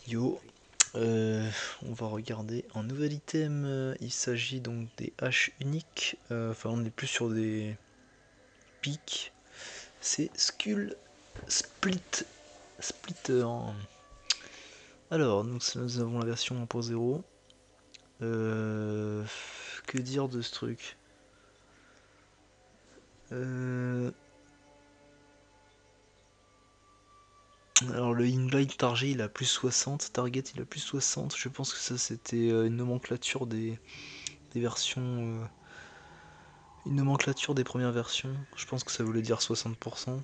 Yo, on va regarder un nouvel item. Il s'agit donc des haches uniques. Enfin, on n'est plus sur des pics. C'est Skull Split Splitter. Alors, nous avons la version 1.0. Que dire de ce truc? Alors le inline target il a plus 60, target il a plus 60. Je pense que ça c'était une nomenclature des versions, une nomenclature des premières versions. Je pense que ça voulait dire 60%,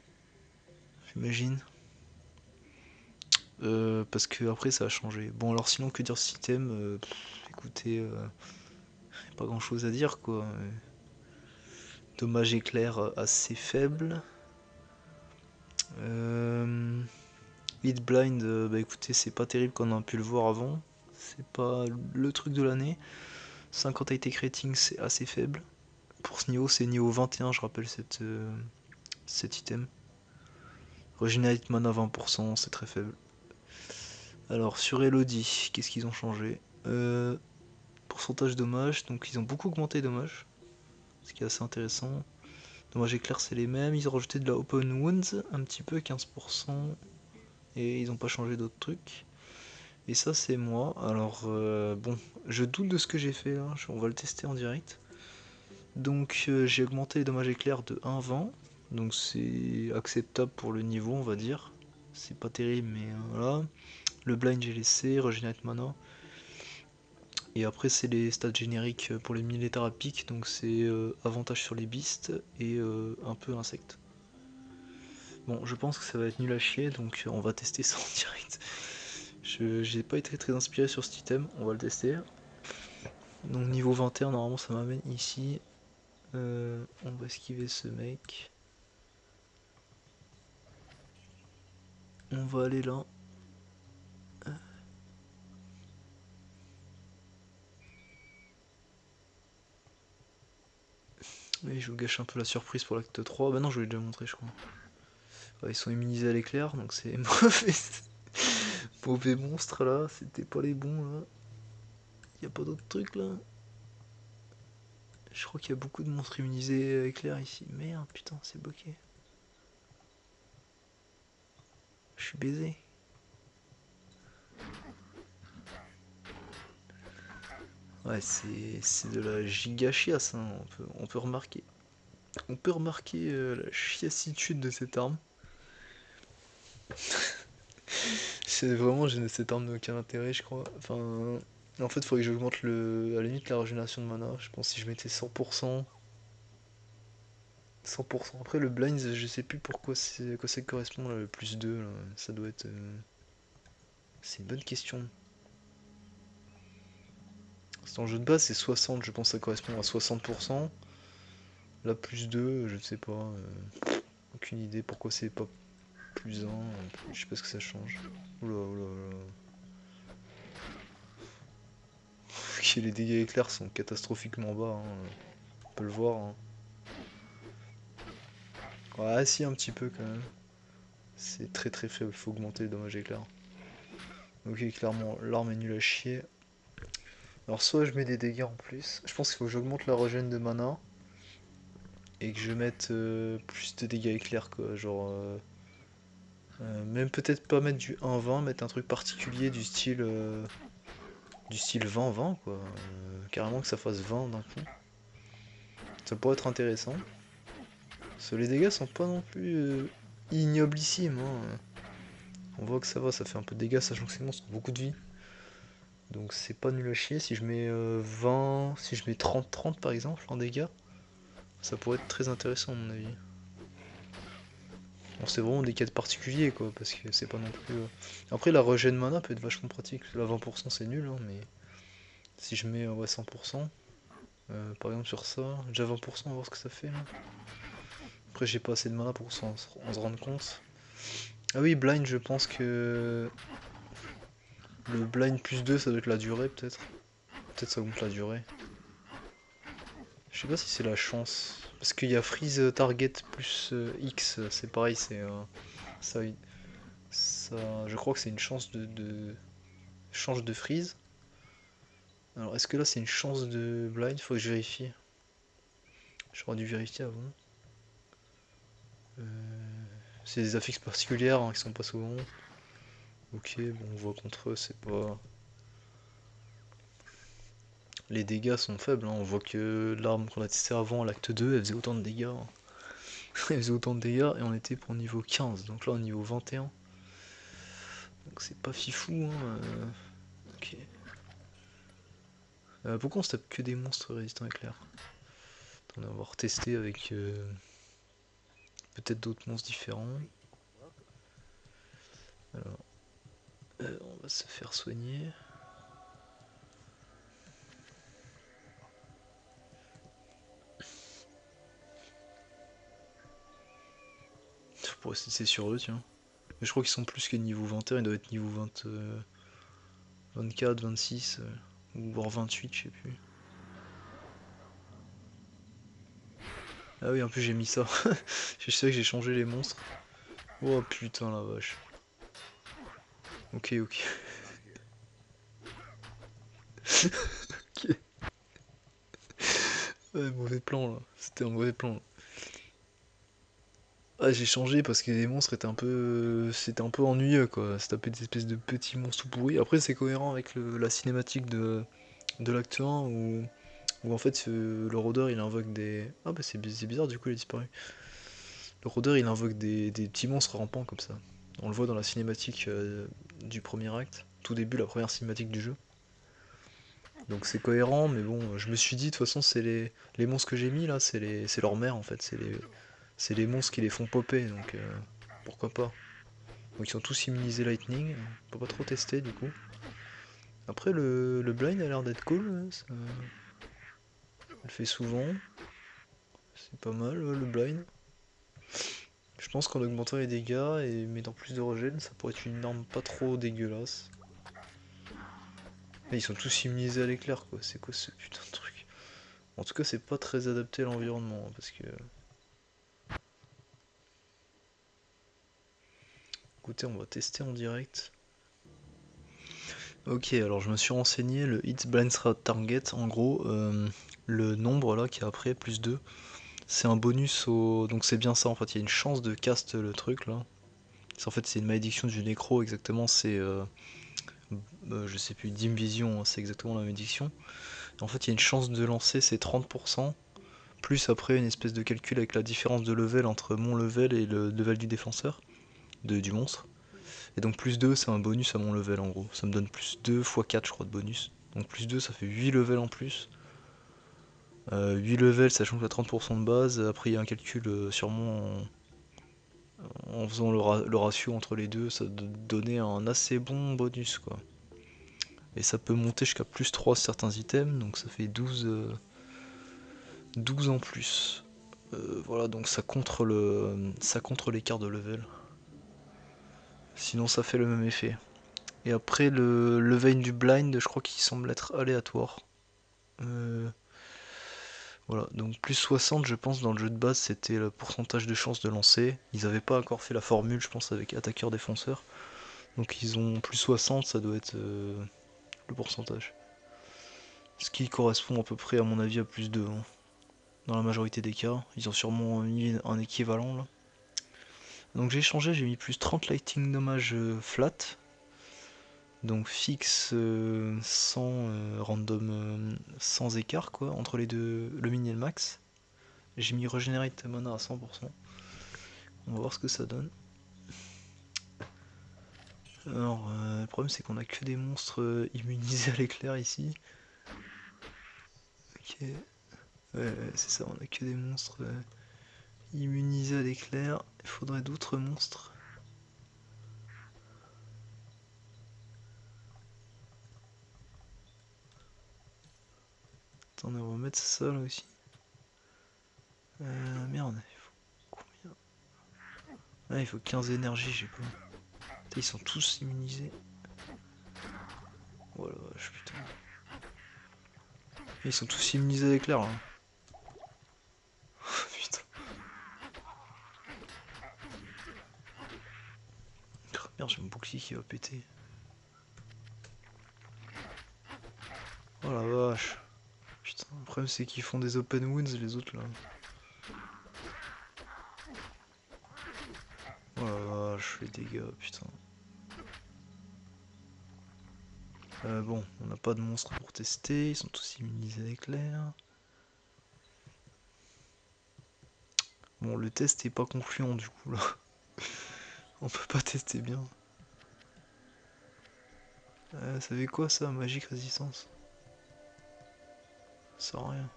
j'imagine. Parce que après ça a changé. Bon alors sinon que dire ce système, écoutez, pas grand chose à dire quoi. Dommage éclair assez faible. Hit blind, bah écoutez c'est pas terrible comme on a pu le voir avant. C'est pas le truc de l'année. 50 attack rating c'est assez faible. Pour ce niveau c'est niveau 21 je rappelle cet item. Regenerate mana 20% c'est très faible. Alors sur Elodie, qu'est-ce qu'ils ont changé? Pourcentage dommage, donc ils ont beaucoup augmenté les dommages, ce qui est assez intéressant. Dommage éclair c'est les mêmes, ils ont rajouté de la open wounds un petit peu, 15%, et ils n'ont pas changé d'autres trucs. Et ça c'est moi, alors bon, je doute de ce que j'ai fait là, on va le tester en direct. Donc j'ai augmenté les dommages éclairs de 1,20, donc c'est acceptable pour le niveau on va dire. C'est pas terrible mais voilà. Le blind j'ai laissé, regenerate mana. Et après c'est les stats génériques pour les militaires à pique, donc c'est avantage sur les beasts et un peu insectes. Bon je pense que ça va être nul à chier, donc on va tester ça en direct. J'ai pas été très inspiré sur cet item, on va le tester. Donc niveau 21 normalement ça m'amène ici. On va esquiver ce mec. On va aller là. Et je vous gâche un peu la surprise pour l'acte 3. Bah non, je vous l'ai déjà montré, je crois. Ouais, ils sont immunisés à l'éclair, donc c'est mauvais. Mauvais monstre là, c'était pas les bons là. Y a pas d'autres trucs là. Je crois qu'il y a beaucoup de monstres immunisés à éclair ici. Merde, putain, c'est bloqué. Je suis baisé. Ouais, c'est de la giga chiasse, hein. On peut remarquer. On peut remarquer la chiassitude de cette arme. C'est vraiment, cette arme n'a aucun intérêt, je crois. Enfin, en fait, il faudrait que j'augmente à la limite la régénération de mana. Je pense que si je mettais 100%, 100%. Après, le blind, je sais plus pourquoi c'est, à quoi ça correspond, là, le plus 2 là. Ça doit être. C'est une bonne question. C'est en jeu de base, c'est 60, je pense que ça correspond à 60%. Là, plus 2 je ne sais pas. Aucune idée pourquoi c'est pas plus 1. Je sais pas ce que ça change. Oula, oula, oula. Ok, les dégâts éclairs sont catastrophiquement bas, hein. On peut le voir, hein. Ouais, si, un petit peu quand même. C'est très très faible, faut augmenter les dommages éclairs. Ok, clairement, l'arme est nulle à chier. Alors, soit je mets des dégâts en plus. Je pense qu'il faut que j'augmente la régène de mana. Et que je mette plus de dégâts éclairs, quoi. Genre. Même peut-être pas mettre du 1-20, mettre un truc particulier du style 20-20, quoi. Carrément que ça fasse 20 d'un coup. Ça pourrait être intéressant. Parce que les dégâts sont pas non plus ignoblissimes, hein. On voit que ça va, ça fait un peu de dégâts, sachant que ces monstres ont beaucoup de vie. Donc c'est pas nul à chier. Si je mets 20, si je mets 30-30 par exemple en dégâts, ça pourrait être très intéressant à mon avis. Bon, c'est vraiment des cas particuliers quoi, parce que c'est pas non plus. Après la regen mana peut être vachement pratique. La 20% c'est nul, hein, mais si je mets ouais, 100%, par exemple sur ça, déjà 20%, on va voir ce que ça fait là. Après j'ai pas assez de mana pour s'en se rendre compte. Ah oui, blind, je pense que le blind plus 2 ça doit être la durée peut-être. Peut-être ça augmente la durée. Je sais pas si c'est la chance. Parce qu'il y a freeze target plus X, c'est pareil, c'est ça. Ça, je crois que c'est une chance change de freeze. Alors est-ce que là c'est une chance de blind? Faut que je vérifie. J'aurais dû vérifier avant. C'est des affixes particulières hein, qui sont pas souvent. Ok, bon on voit contre eux, c'est pas... Les dégâts sont faibles, hein. On voit que l'arme qu'on a testée avant, l'acte 2, elle faisait autant de dégâts. Hein. Elle faisait autant de dégâts et on était pour niveau 15, donc là au niveau 21. Donc c'est pas fifou, hein. Ok. Pourquoi on se tape que des monstres résistants éclairs? On va voir tester avec peut-être d'autres monstres différents. Alors, on va se faire soigner. On pourrait se tester sur eux, tiens. Mais je crois qu'ils sont plus que niveau 21, ils doivent être niveau 20, 24, 26, ou voire 28, je sais plus. Ah oui, en plus j'ai mis ça. Je sais que j'ai changé les monstres. Oh putain la vache. Ok, ok. Ok. Ouais, mauvais plan là. C'était un mauvais plan là. Ah, j'ai changé parce que les monstres étaient un peu. C'était un peu ennuyeux quoi. Se taper des espèces de petits monstres tout pourris. Après, c'est cohérent avec la cinématique de l'acte 1 où en fait le rôdeur il invoque des. Ah bah c'est bizarre du coup il a disparu. Le rôdeur il invoque des petits monstres rampants comme ça. On le voit dans la cinématique du premier acte. Tout début, la première cinématique du jeu. Donc c'est cohérent, mais bon, je me suis dit, de toute façon, c'est les monstres que j'ai mis là, c'est leur mère en fait, c'est les monstres qui les font popper, donc pourquoi pas. Donc ils sont tous immunisés Lightning, on peut pas trop tester du coup. Après le blind a l'air d'être cool, hein, ça le fait souvent, c'est pas mal le blind. Je pense qu'en augmentant les dégâts et mettant plus de regen, ça pourrait être une arme pas trop dégueulasse. Mais ils sont tous immunisés à l'éclair quoi, c'est quoi ce putain de truc? En tout cas c'est pas très adapté à l'environnement, hein, parce que... Écoutez, on va tester en direct. Ok, alors je me suis renseigné, le hit blind target, en gros, le nombre là qui est après, plus 2, c'est un bonus au... Donc c'est bien ça en fait, il y a une chance de cast le truc là. En fait c'est une malédiction du nécro exactement, c'est... je sais plus, Dim Vision, hein, c'est exactement la malédiction. En fait il y a une chance de lancer, c'est 30%, plus après une espèce de calcul avec la différence de level entre mon level et le level du défenseur, du monstre. Et donc plus 2 c'est un bonus à mon level en gros. Ça me donne plus 2 x 4 je crois de bonus. Donc plus 2 ça fait 8 levels en plus. 8 levels sachant que t'as 30% de base. Après il y a un calcul sûrement en faisant le ratio entre les deux. Ça donnait un assez bon bonus quoi. Et ça peut monter jusqu'à plus 3 sur certains items. Donc ça fait 12 en plus. Voilà donc ça contre l'écart de level. Sinon ça fait le même effet. Et après le vein du blind, je crois qu'il semble être aléatoire. Euh, voilà, donc plus 60 je pense dans le jeu de base c'était le pourcentage de chance de lancer. Ils n'avaient pas encore fait la formule je pense avec attaqueur défenseur. Donc ils ont plus 60, ça doit être le pourcentage. Ce qui correspond à peu près à mon avis à plus 2 hein. Dans la majorité des cas. Ils ont sûrement mis un équivalent là. Donc j'ai changé, j'ai mis plus 30 lighting dommage flat. Donc fixe sans random, sans écart quoi, entre les deux, le mini et le max. J'ai mis regenerate mana à 100%. On va voir ce que ça donne. Alors le problème c'est qu'on a que des monstres immunisés à l'éclair ici. Ok, ouais, c'est ça, on a que des monstres immunisés à l'éclair. Il faudrait d'autres monstres. Attendez, on va mettre ça là aussi. Merde, il faut combien? Ah, il faut 15 énergies, j'ai pas. Putain, ils sont tous immunisés. Oh la vache, putain. Ils sont tous immunisés à l'éclair là. Putain. Merde, j'ai mon bouclier qui va péter. Oh la vache. Putain, le problème c'est qu'ils font des open wounds les autres là. Oh la vache, les dégâts, putain. Bon, on n'a pas de monstres pour tester, ils sont tous immunisés à l'éclair. Bon, le test est pas concluant du coup là. On peut pas tester bien. Ça fait quoi ça, magique résistance? Ça sert à rien.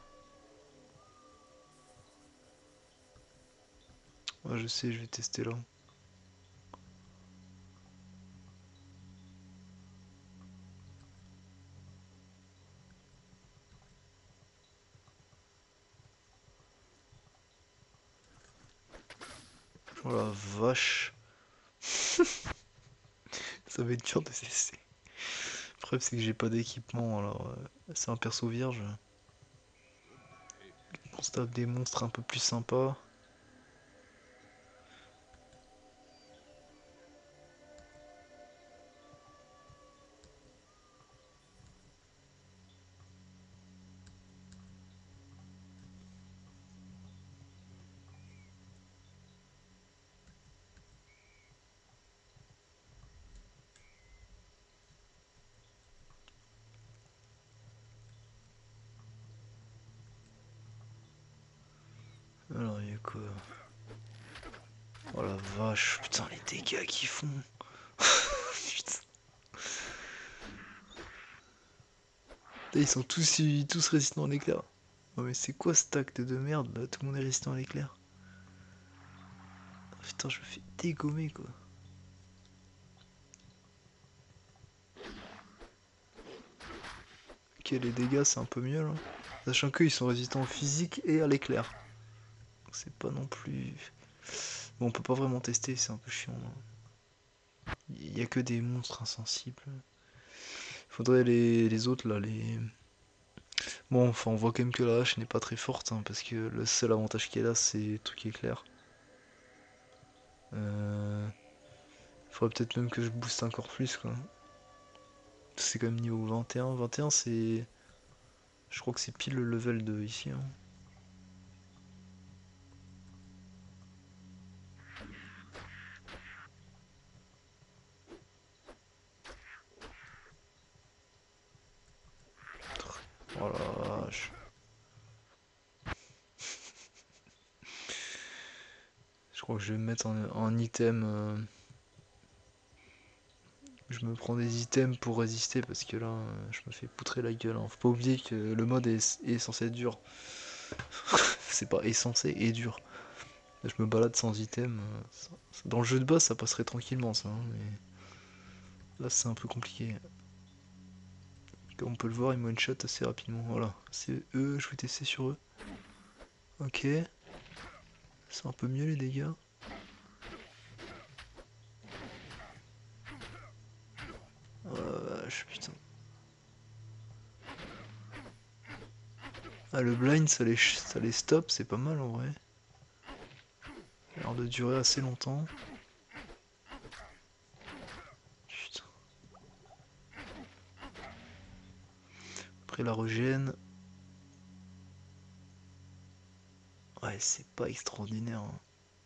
Ouais, je sais, je vais tester là. Oh la vache. Ça va être dur de tester. Le problème c'est que j'ai pas d'équipement, alors c'est un perso vierge. On se tape des monstres un peu plus sympas. Alors il y a quoi? Oh la vache, putain les dégâts qu'ils font. Putain. Ils sont tous résistants à l'éclair. Oh mais c'est quoi ce tact de merde là? Tout le monde est résistant à l'éclair. Putain, je me fais dégommer quoi. Ok, les dégâts c'est un peu mieux là. Sachant qu'ils sont résistants au physique et à l'éclair. C'est pas non plus... Bon, on peut pas vraiment tester, c'est un peu chiant. Il y a que des monstres insensibles. Faudrait les autres là, les... Bon, enfin on voit quand même que la hache n'est pas très forte, hein, parce que le seul avantage qu'elle a c'est le truc éclair. Faudrait peut-être même que je booste encore plus quoi. C'est quand même niveau 21. 21 c'est... Je crois que c'est pile le level de ici. Hein. Oh la vache. Je crois que je vais me mettre en item. Je me prends des items pour résister parce que là, je me fais poutrer la gueule. Hein. Faut pas oublier que le mode est censé être dur. C'est pas censé et dur. Je me balade sans item. Dans le jeu de base, ça passerait tranquillement, ça. Hein, mais là, c'est un peu compliqué. Comme on peut le voir, ils me one-shot assez rapidement. Voilà, c'est eux, je vais tester sur eux. Ok, c'est un peu mieux les dégâts. Oh la vache, putain. Ah, le blind, ça les stoppe, c'est pas mal en vrai. Ça a l'air de durer assez longtemps. Putain. Après la régène. Ouais, c'est pas extraordinaire. Hein.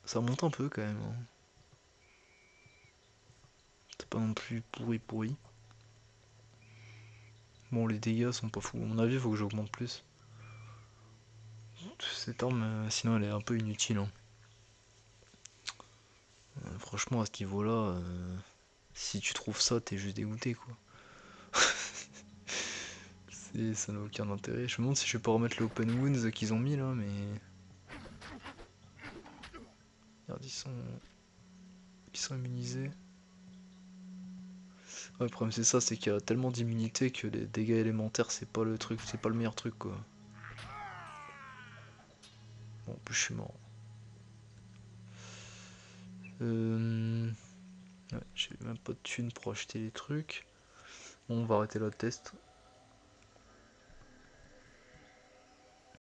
Ça monte un peu quand même. Hein. C'est pas non plus pourri pourri. Bon, les dégâts sont pas fous. À mon avis, il faut que j'augmente plus. Cette arme, sinon, elle est un peu inutile. Hein. Franchement, à ce niveau-là, si tu trouves ça, t'es juste dégoûté, quoi. Ça n'a aucun intérêt. Je me demande si je vais pas remettre les open wounds qu'ils ont mis là, mais... Regarde, ils sont immunisés. Ouais, le problème c'est ça, c'est qu'il y a tellement d'immunité que les dégâts élémentaires c'est pas le truc, c'est pas le meilleur truc quoi. Bon, en plus je suis mort. Ouais, j'ai même pas de thunes pour acheter les trucs. Bon, on va arrêter là le test.